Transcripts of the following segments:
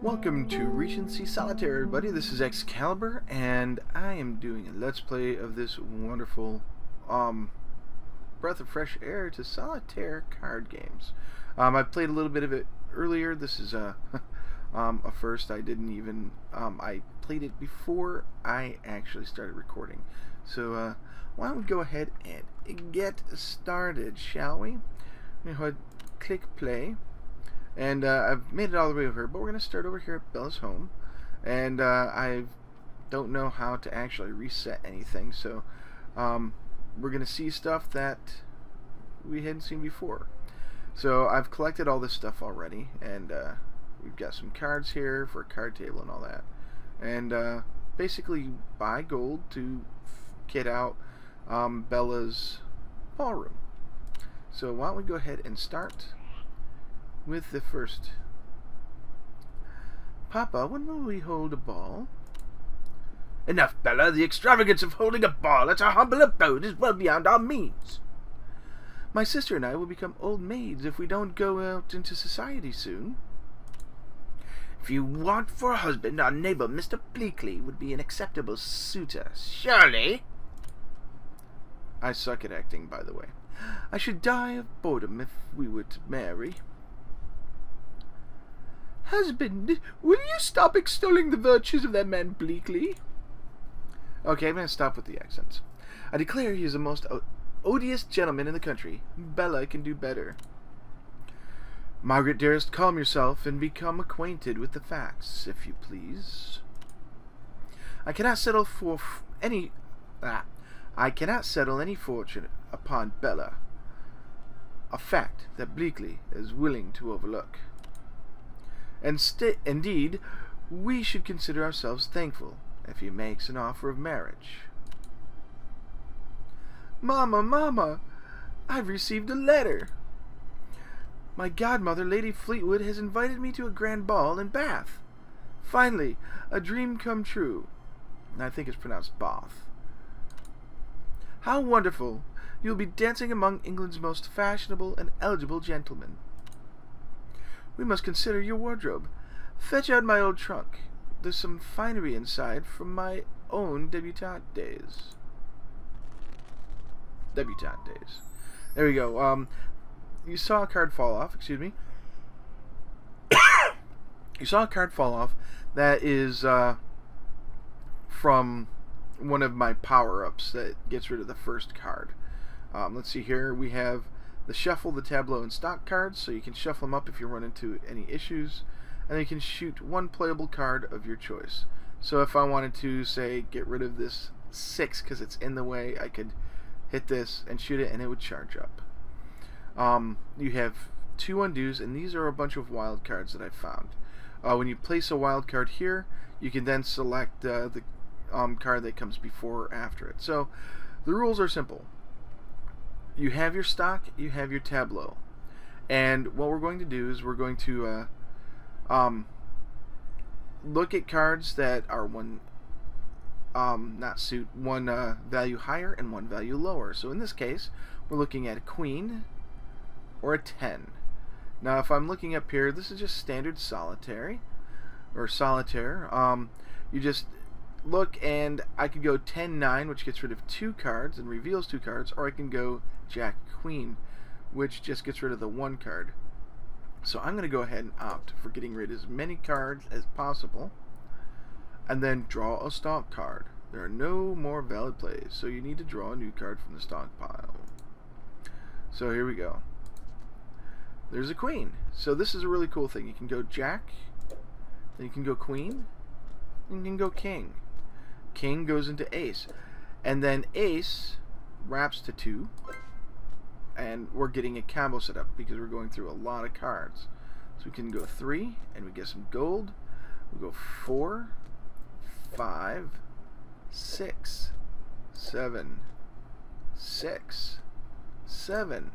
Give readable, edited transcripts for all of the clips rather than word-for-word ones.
Welcome to Regency Solitaire, everybody. This is Exalibur, and I am doing a Let's Play of this wonderful breath of fresh air to solitaire card games. I played a little bit of it earlier. This is a first. I didn't even I played it before I actually started recording. So why don't we go ahead and get started, shall we? Go ahead, click play. And I've made it all the way over here, but we're going to start over here at Bella's home. And I don't know how to actually reset anything, so we're going to see stuff that we hadn't seen before. So I've collected all this stuff already, and we've got some cards here for a card table and all that. And basically buy gold to kit out Bella's ballroom. So why don't we go ahead and start with the first. Papa, when will we hold a ball? Enough, Bella. The extravagance of holding a ball at our humble abode is well beyond our means. My sister and I will become old maids if we don't go out into society soon. If you want for a husband, our neighbor Mr. Bleakley would be an acceptable suitor, surely. I suck at acting, by the way. I should die of boredom if we were to marry. Husband, will you stop extolling the virtues of that man Bleakley? Okay, I'm going to stop with the accents. I declare he is the most odious gentleman in the country. Bella can do better. Margaret, dearest, calm yourself and become acquainted with the facts, if you please. I cannot settle any fortune upon Bella, a fact that Bleakley is willing to overlook. And indeed, we should consider ourselves thankful if he makes an offer of marriage. Mama, Mama, I've received a letter. My godmother, Lady Fleetwood, has invited me to a grand ball in Bath. Finally, a dream come true. I think it's pronounced Bath. How wonderful! You'll be dancing among England's most fashionable and eligible gentlemen. We must consider your wardrobe. Fetch out my old trunk. There's some finery inside from my own debutante days. There we go. You saw a card fall off. Excuse me. You saw a card fall off. That is from one of my power-ups that gets rid of the first card. Let's see here. We have the shuffle, the tableau, and stock cards, so you can shuffle them up if you run into any issues, and you can shoot one playable card of your choice. So if I wanted to, say, get rid of this 6 because it's in the way, I could hit this and shoot it, and it would charge up. You have 2 undos, and these are a bunch of wild cards that I found. When you place a wild card here, you can then select the card that comes before or after it. So the rules are simple. You have your stock, you have your tableau, and what we're going to do is we're going to look at cards that are one value higher and one value lower. So in this case, we're looking at a queen or a 10. Now, if I'm looking up here, this is just standard solitaire. You just look, and I could go 10-9, which gets rid of 2 cards and reveals 2 cards, or I can go Jack-Queen, which just gets rid of the 1 card. So I'm going to go ahead and opt for getting rid of as many cards as possible, and then draw a stock card. There are no more valid plays, so you need to draw a new card from the stockpile. So here we go. There's a queen. So this is a really cool thing. You can go Jack, then you can go Queen, and you can go King. King goes into Ace, and then Ace wraps to 2, and we're getting a combo set up because we're going through a lot of cards. So we can go 3, and we get some gold. We go 4, 5, 6, 7, 6, 7,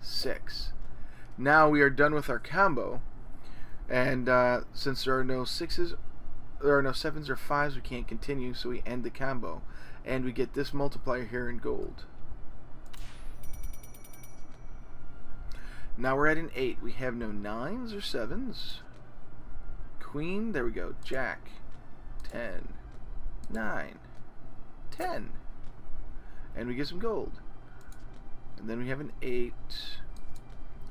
6. Now we are done with our combo, and since there are no 6s, there are no 7s or 5s, we can't continue, so we end the combo, and we get this multiplier here in gold. Now we're at an 8. We have no 9s or 7s. queen. There we go. Jack. 10. 9. 10. And we get some gold. And then we have an 8.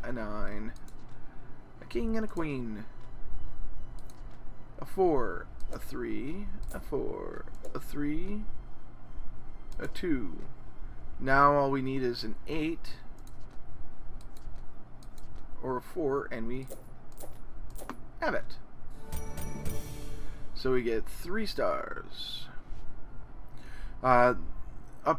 A 9. A king and a queen. A 4. A 3. A 4. A 3. A 2. Now all we need is an 8 or a 4, and we have it. So we get 3 stars. Up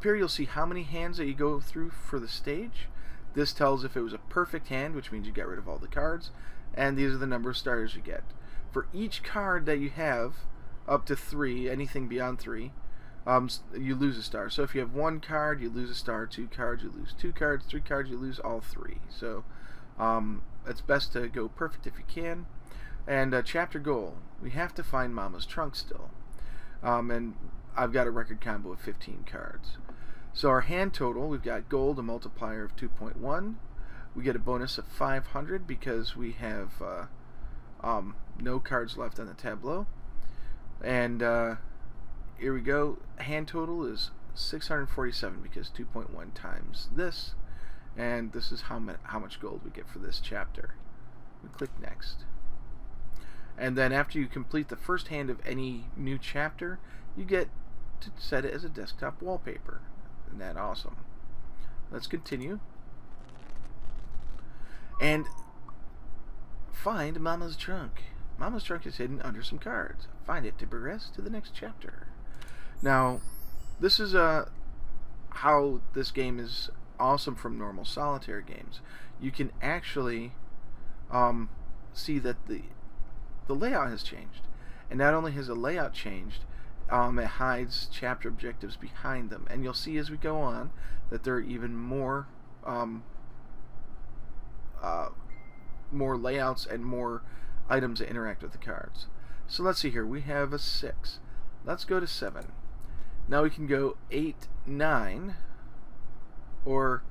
here you'll see how many hands that you go through for the stage. This tells if it was a perfect hand, which means you get rid of all the cards, and these are the number of stars you get. For each card that you have, up to 3, anything beyond 3, you lose a star. So if you have 1 card, you lose a star. 2 cards, you lose 2 cards. 3 cards, you lose all 3. So it's best to go perfect if you can. And chapter goal, we have to find Mama's trunk still. And I've got a record combo of 15 cards. So our hand total, we've got gold, a multiplier of 2.1. We get a bonus of 500 because we have no cards left on the tableau. And here we go. Hand total is 647 because 2.1 times this, and this is how much gold we get for this chapter. We click next, and then after you complete the first hand of any new chapter, you get to set it as a desktop wallpaper. Isn't that awesome? Let's continue and find Mama's trunk. Mama's trunk is hidden under some cards. Find it to progress to the next chapter. Now, this is how this game is awesome from normal solitaire games. You can actually see that the layout has changed, and not only has the layout changed, it hides chapter objectives behind them, and you'll see as we go on that there are even more more layouts and more items that interact with the cards. So let's see here. We have a 6. Let's go to 7. Now we can go 8, 9, or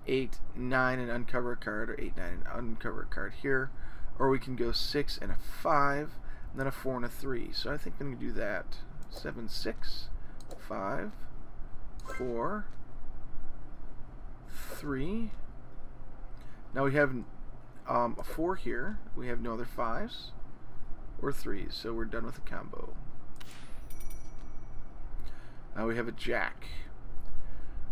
8, 9 and uncover a card, or 8, 9 and uncover a card here, or we can go 6 and a 5, and then a 4 and a 3. So I think I'm going to do that. 7, 6, 5, 4, 3. Now we have a 4 here. We have no other 5s or 3s, so we're done with the combo. Now we have a jack.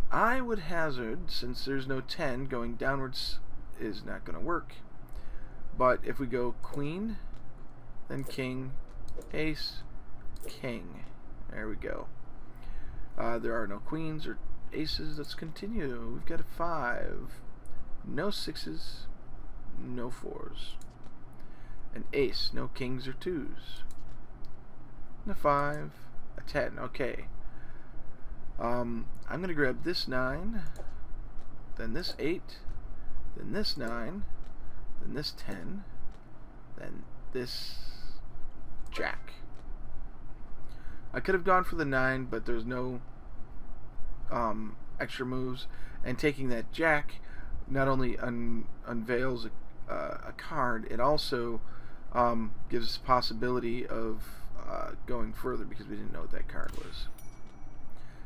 I would hazard, since there's no 10, going downwards is not going to work. But if we go queen, then king, ace, king. There we go. There are no queens or aces. Let's continue. We've got a 5. No 6s. No 4s. An ace. No kings or 2s. And a 5. A 10. Okay. I'm going to grab this 9, then this 8, then this 9, then this 10, then this jack. I could have gone for the 9, but there's no extra moves, and taking that jack not only unveils a card, it also gives us a possibility of going further because we didn't know what that card was.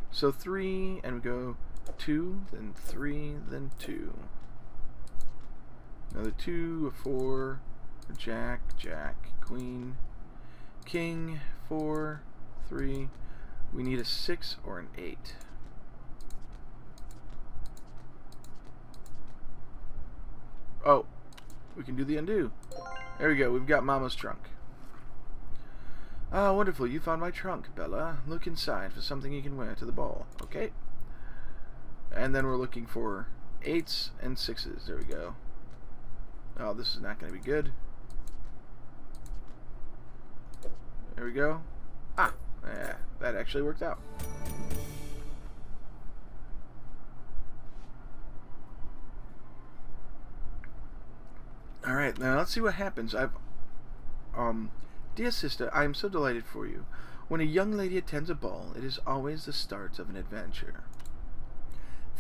So 3, and we go 2, then 3, then 2. Another 2, a 4, a jack, jack, queen, king, 4, 3. We need a 6 or an 8. Oh, we can do the undo. There we go, we've got Mama's trunk. Ah, wonderful, you found my trunk, Bella. Look inside for something you can wear to the ball. Okay. And then we're looking for 8s and 6s. There we go. Oh, this is not going to be good. There we go. Ah, yeah, that actually worked out. Alright, now let's see what happens. Dear sister, I am so delighted for you. When a young lady attends a ball, it is always the start of an adventure.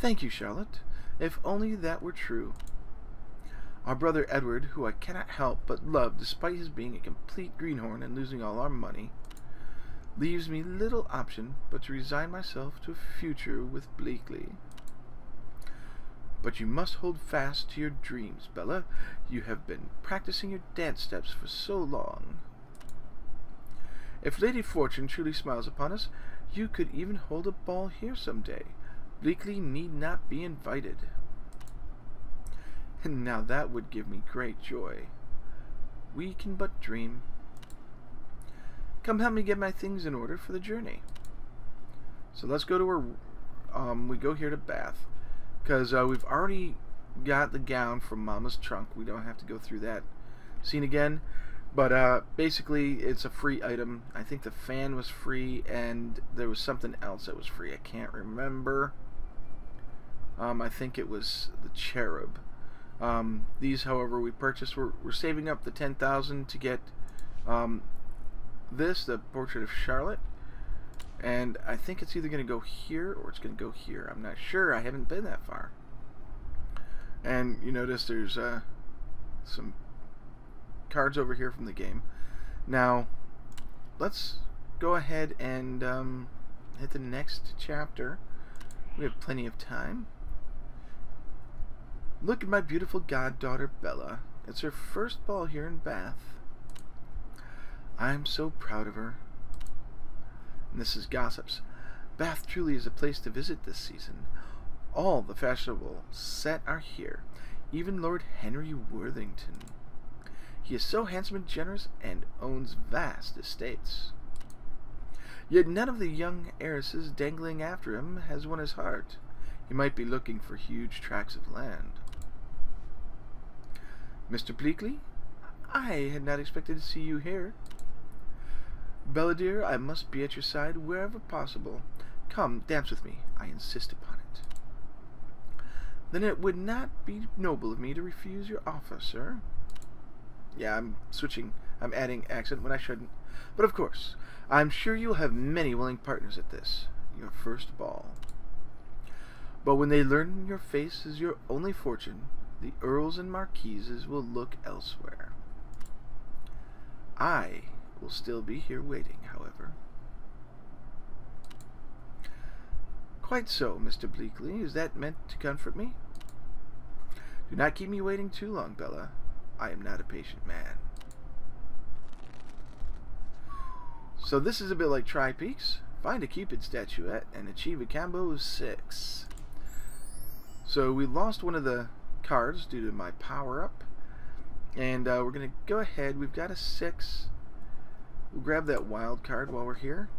Thank you, Charlotte. If only that were true. Our brother Edward, who I cannot help but love despite his being a complete greenhorn and losing all our money, leaves me little option but to resign myself to a future with Bleakley. But you must hold fast to your dreams, Bella. You have been practicing your dance steps for so long. If Lady Fortune truly smiles upon us, you could even hold a ball here some day. Bleakley need not be invited. And now that would give me great joy. We can but dream. Come help me get my things in order for the journey. So let's go to our, we go here to Bath. Because we've already got the gown from Mama's trunk. We don't have to go through that scene again. But basically, it's a free item. I think the fan was free, and there was something else that was free. I can't remember. I think it was the cherub. These, however, we purchased. We're saving up the 10,000 to get this, the Portrait of Charlotte. And I think it's either going to go here or it's going to go here. I'm not sure. I haven't been that far. And you notice there's some cards over here from the game. Now, let's go ahead and hit the next chapter. We have plenty of time. Look at my beautiful goddaughter Bella. It's her first ball here in Bath. I'm so proud of her. And this is Gossips. Bath truly is a place to visit this season. All the fashionable set are here. Even Lord Henry Worthington. He is so handsome and generous and owns vast estates. Yet none of the young heiresses dangling after him has won his heart. He might be looking for huge tracts of land. Mr. Bleakley, I had not expected to see you here. Bella dear, I must be at your side wherever possible. Come, dance with me. I insist upon it. Then it would not be noble of me to refuse your offer, sir. Yeah, I'm switching. I'm adding accent when I shouldn't. But of course, I'm sure you'll have many willing partners at this, your first ball. But when they learn your face is your only fortune, the earls and marquises will look elsewhere. I will still be here waiting, however. Quite so, Mr. Bleakley. Is that meant to comfort me? Do not keep me waiting too long, Bella. I am not a patient man. So this is a bit like Tri-Peaks. Find a Cupid statuette and achieve a combo of 6. So we lost one of the cards due to my power-up. And we're going to go ahead. We've got a 6. We'll grab that wild card while we're here.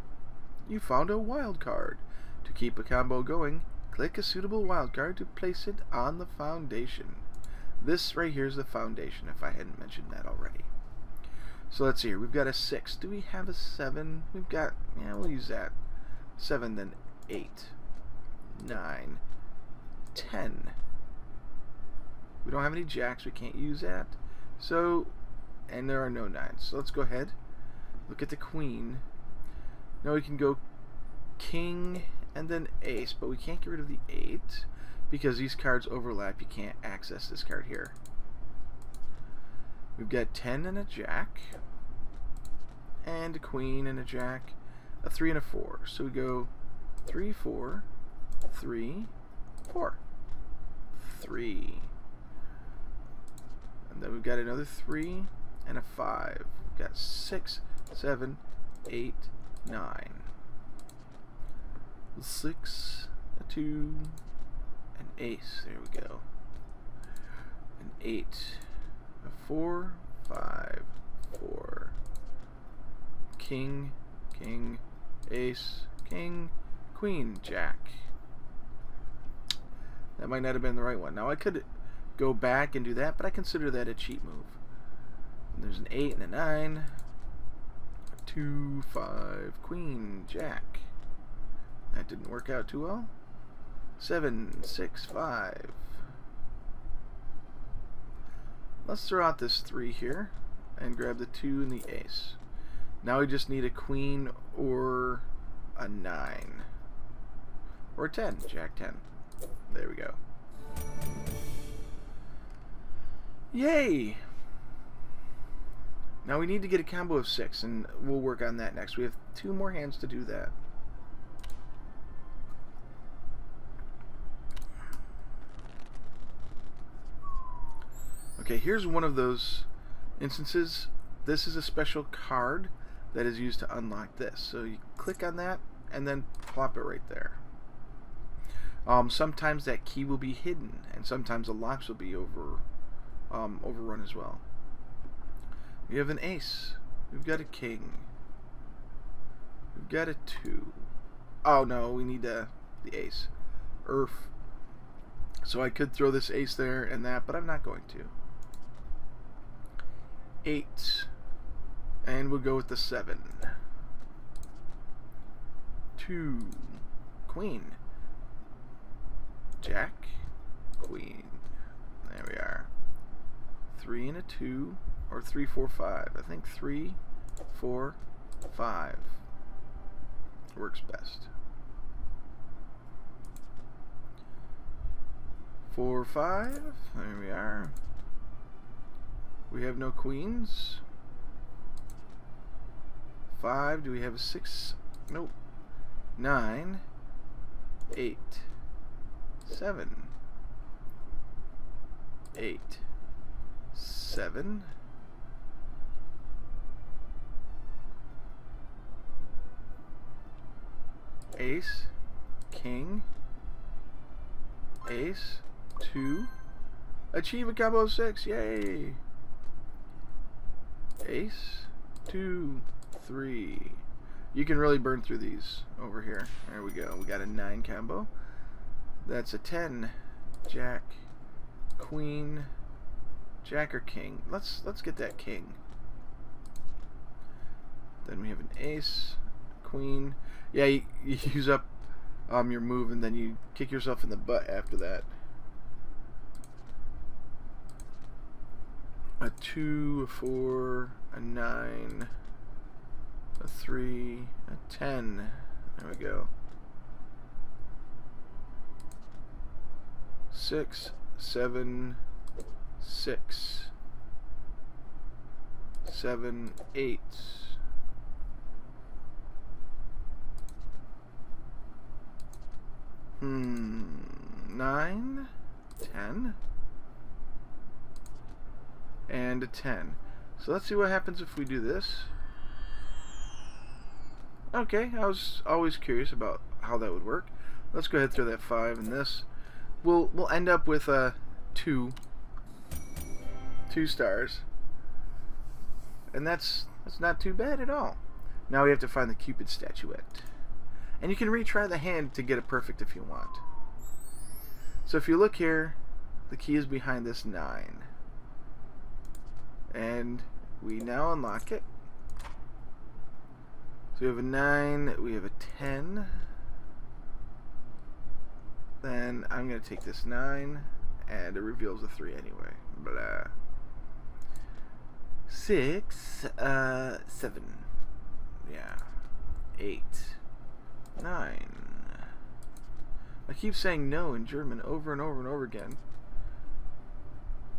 You found a wild card. To keep a combo going, click a suitable wild card to place it on the foundation. This right here is the foundation, if I hadn't mentioned that already. So let's see here. We've got a 6. Do we have a 7? We've got, yeah, we'll use that. 7, then 8, 9, 10. We don't have any jacks. We can't use that. So, and there are no 9s. So let's go ahead. Look at the queen. Now we can go king and then ace, but we can't get rid of the 8 because these cards overlap. You can't access this card here. We've got 10 and a jack, and a queen and a jack, a 3 and a 4. So we go 3, 4, 3, 4, 3. And then we've got another 3 and a 5. We've got 6, 7, 8, 9. 6, a 2, an ace. There we go. An 8, a 4, 5, 4. King, king, ace, king, queen, jack. That might not have been the right one. Now I could go back and do that, but I consider that a cheat move. And there's an 8 and a 9. 2, 5, queen, jack. That didn't work out too well. 7, 6, 5. Let's throw out this 3 here and grab the 2 and the ace. Now we just need a queen or a 9. Or a 10, jack 10. There we go. Yay! Now we need to get a combo of 6, and we'll work on that next. We have 2 more hands to do that. Okay, here's one of those instances. This is a special card that is used to unlock this. So you click on that and then plop it right there. Sometimes that key will be hidden, and sometimes the locks will be overrun as well. We have an ace. We've got a king. We've got a 2. Oh no, we need the ace. Earth. So I could throw this ace there and that, but I'm not going to. 8. And we'll go with the 7. 2. Queen. Jack. Queen. There we are. 3 and a 2. Or 3, 4, 5. I think 3, 4, 5 works best. 4, 5. There we are. We have no queens. 5. Do we have a 6? Nope. 9, 8, 7, 8, 7. Ace, king, ace, 2. Achieve a combo of 6. Yay! Ace, 2, 3. You can really burn through these over here. There we go. We got a 9 combo. That's a 10. Jack, queen, jack or king. Let's get that king. Then we have an ace, queen. Yeah, you use up your move and then you kick yourself in the butt after that. A 2, a 4, a 9, a 3, a 10. There we go. 6, 7, 6, 7, 8. 9, 10, and a 10. So let's see what happens if we do this. Okay, I was always curious about how that would work. Let's go ahead and throw that 5 in this. We'll end up with a 2 stars, and that's not too bad at all. Now we have to find the Cupid statuette. And you can retry the hand to get it perfect if you want. So if you look here, the key is behind this 9. And we now unlock it. So we have a 9, we have a 10. Then I'm going to take this 9, and it reveals a 3 anyway. Blah. 6, 7. Yeah. 8. 9. I keep saying no in German over and over and over again.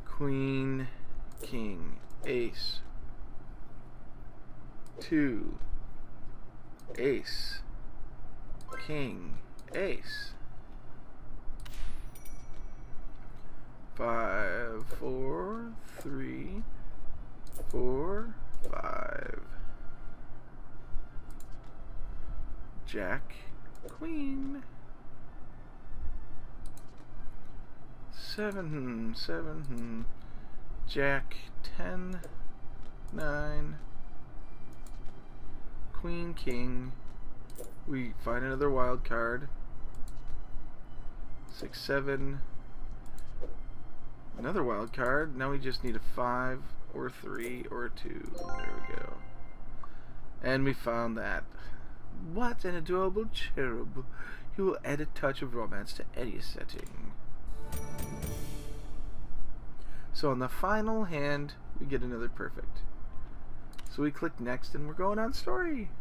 Queen, king, ace. 2. Ace. King, ace. 5, 4, 3, 4, 5. Jack, queen. 7, 7, Jack, 10, 9, queen, king. We find another wild card. 6, 7. Another wild card. Now we just need a 5 or a 3 or a 2. There we go. And we found that. What an adorable cherub. He will add a touch of romance to any setting. So on the final hand, we get another perfect. So we click next and we're going on story.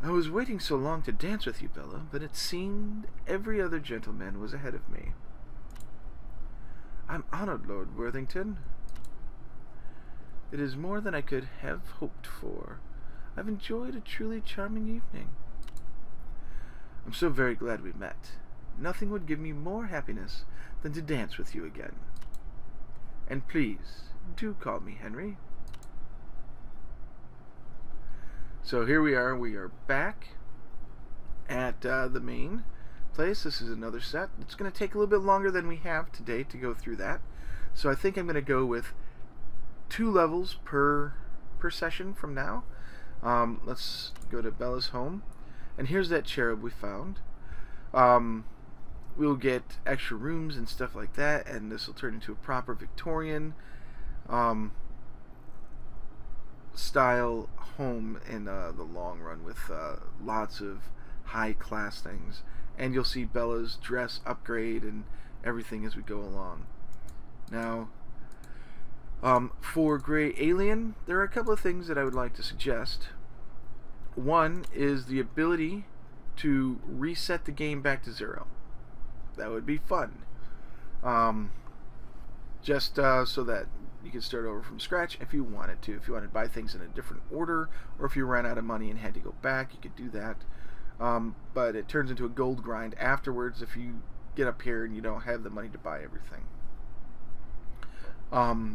I was waiting so long to dance with you, Bella, but it seemed every other gentleman was ahead of me. I'm honored, Lord Worthington. It is more than I could have hoped for. I've enjoyed a truly charming evening. I'm so very glad we met. Nothing would give me more happiness than to dance with you again. And please, do call me Henry. So here we are back at the main place. This is another set. It's going to take a little bit longer than we have today to go through that. So I think I'm going to go with 2 levels per session from now. Let's go to Bella's home. And here's that cherub we found. We'll get extra rooms and stuff like that, and this will turn into a proper Victorian style home in the long run, with lots of high class things. And you'll see Bella's dress upgrade and everything as we go along. Now, for Grey Alien, there are a couple of things that I would like to suggest. One is the ability to reset the game back to 0. That would be fun. Just so that you can start over from scratch if you wanted to. If you wanted to buy things in a different order, or if you ran out of money and had to go back, you could do that. But it turns into a gold grind afterwards if you get up here and you don't have the money to buy everything.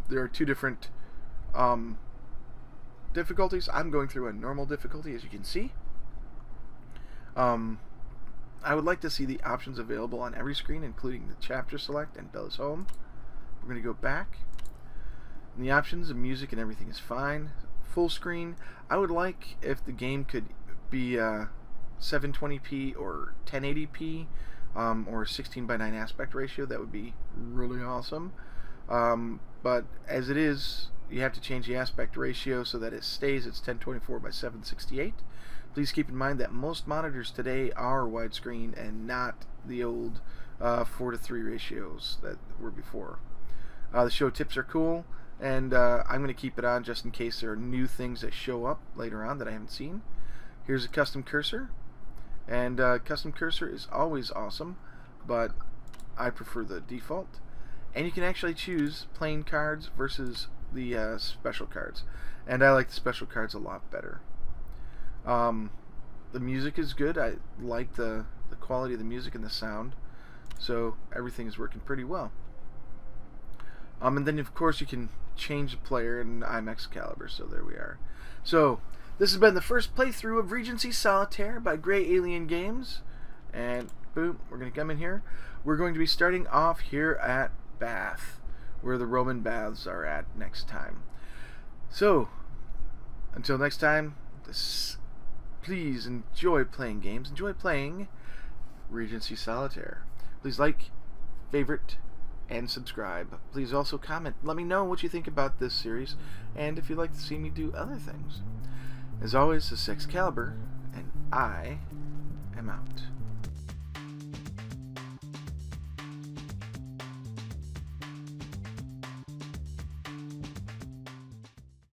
There are 2 different difficulties. I'm going through a normal difficulty, as you can see. I would like to see the options available on every screen, including the chapter select and Bella's home. We're going to go back. In the options, the music and everything is fine. Full screen. I would like if the game could be 720p or 1080p or 16:9 aspect ratio. That would be really awesome. But as it is, you have to change the aspect ratio so that it stays at 1024:768. Please keep in mind that most monitors today are widescreen and not the old 4:3 ratios that were before. The show tips are cool, and I'm going to keep it on just in case there are new things that show up later on that I haven't seen. Here's a custom cursor, and custom cursor is always awesome, but I prefer the default. And you can actually choose plain cards versus the special cards, and I like the special cards a lot better. The music is good. I like the quality of the music and the sound, so everything is working pretty well. And then of course you can change the player, and I'm Exalibur, so there we are. So this has been the first playthrough of Regency Solitaire by Grey Alien Games, and boom, we're going to come in here. We're going to be starting off here at Bath, where the Roman baths are at next time. So until next time, please enjoy playing games, enjoy playing Regency Solitaire. Please like, favorite, and subscribe. Please also comment. Let me know what you think about this series, and if you'd like to see me do other things. As always, this is Exalibur, and I am out.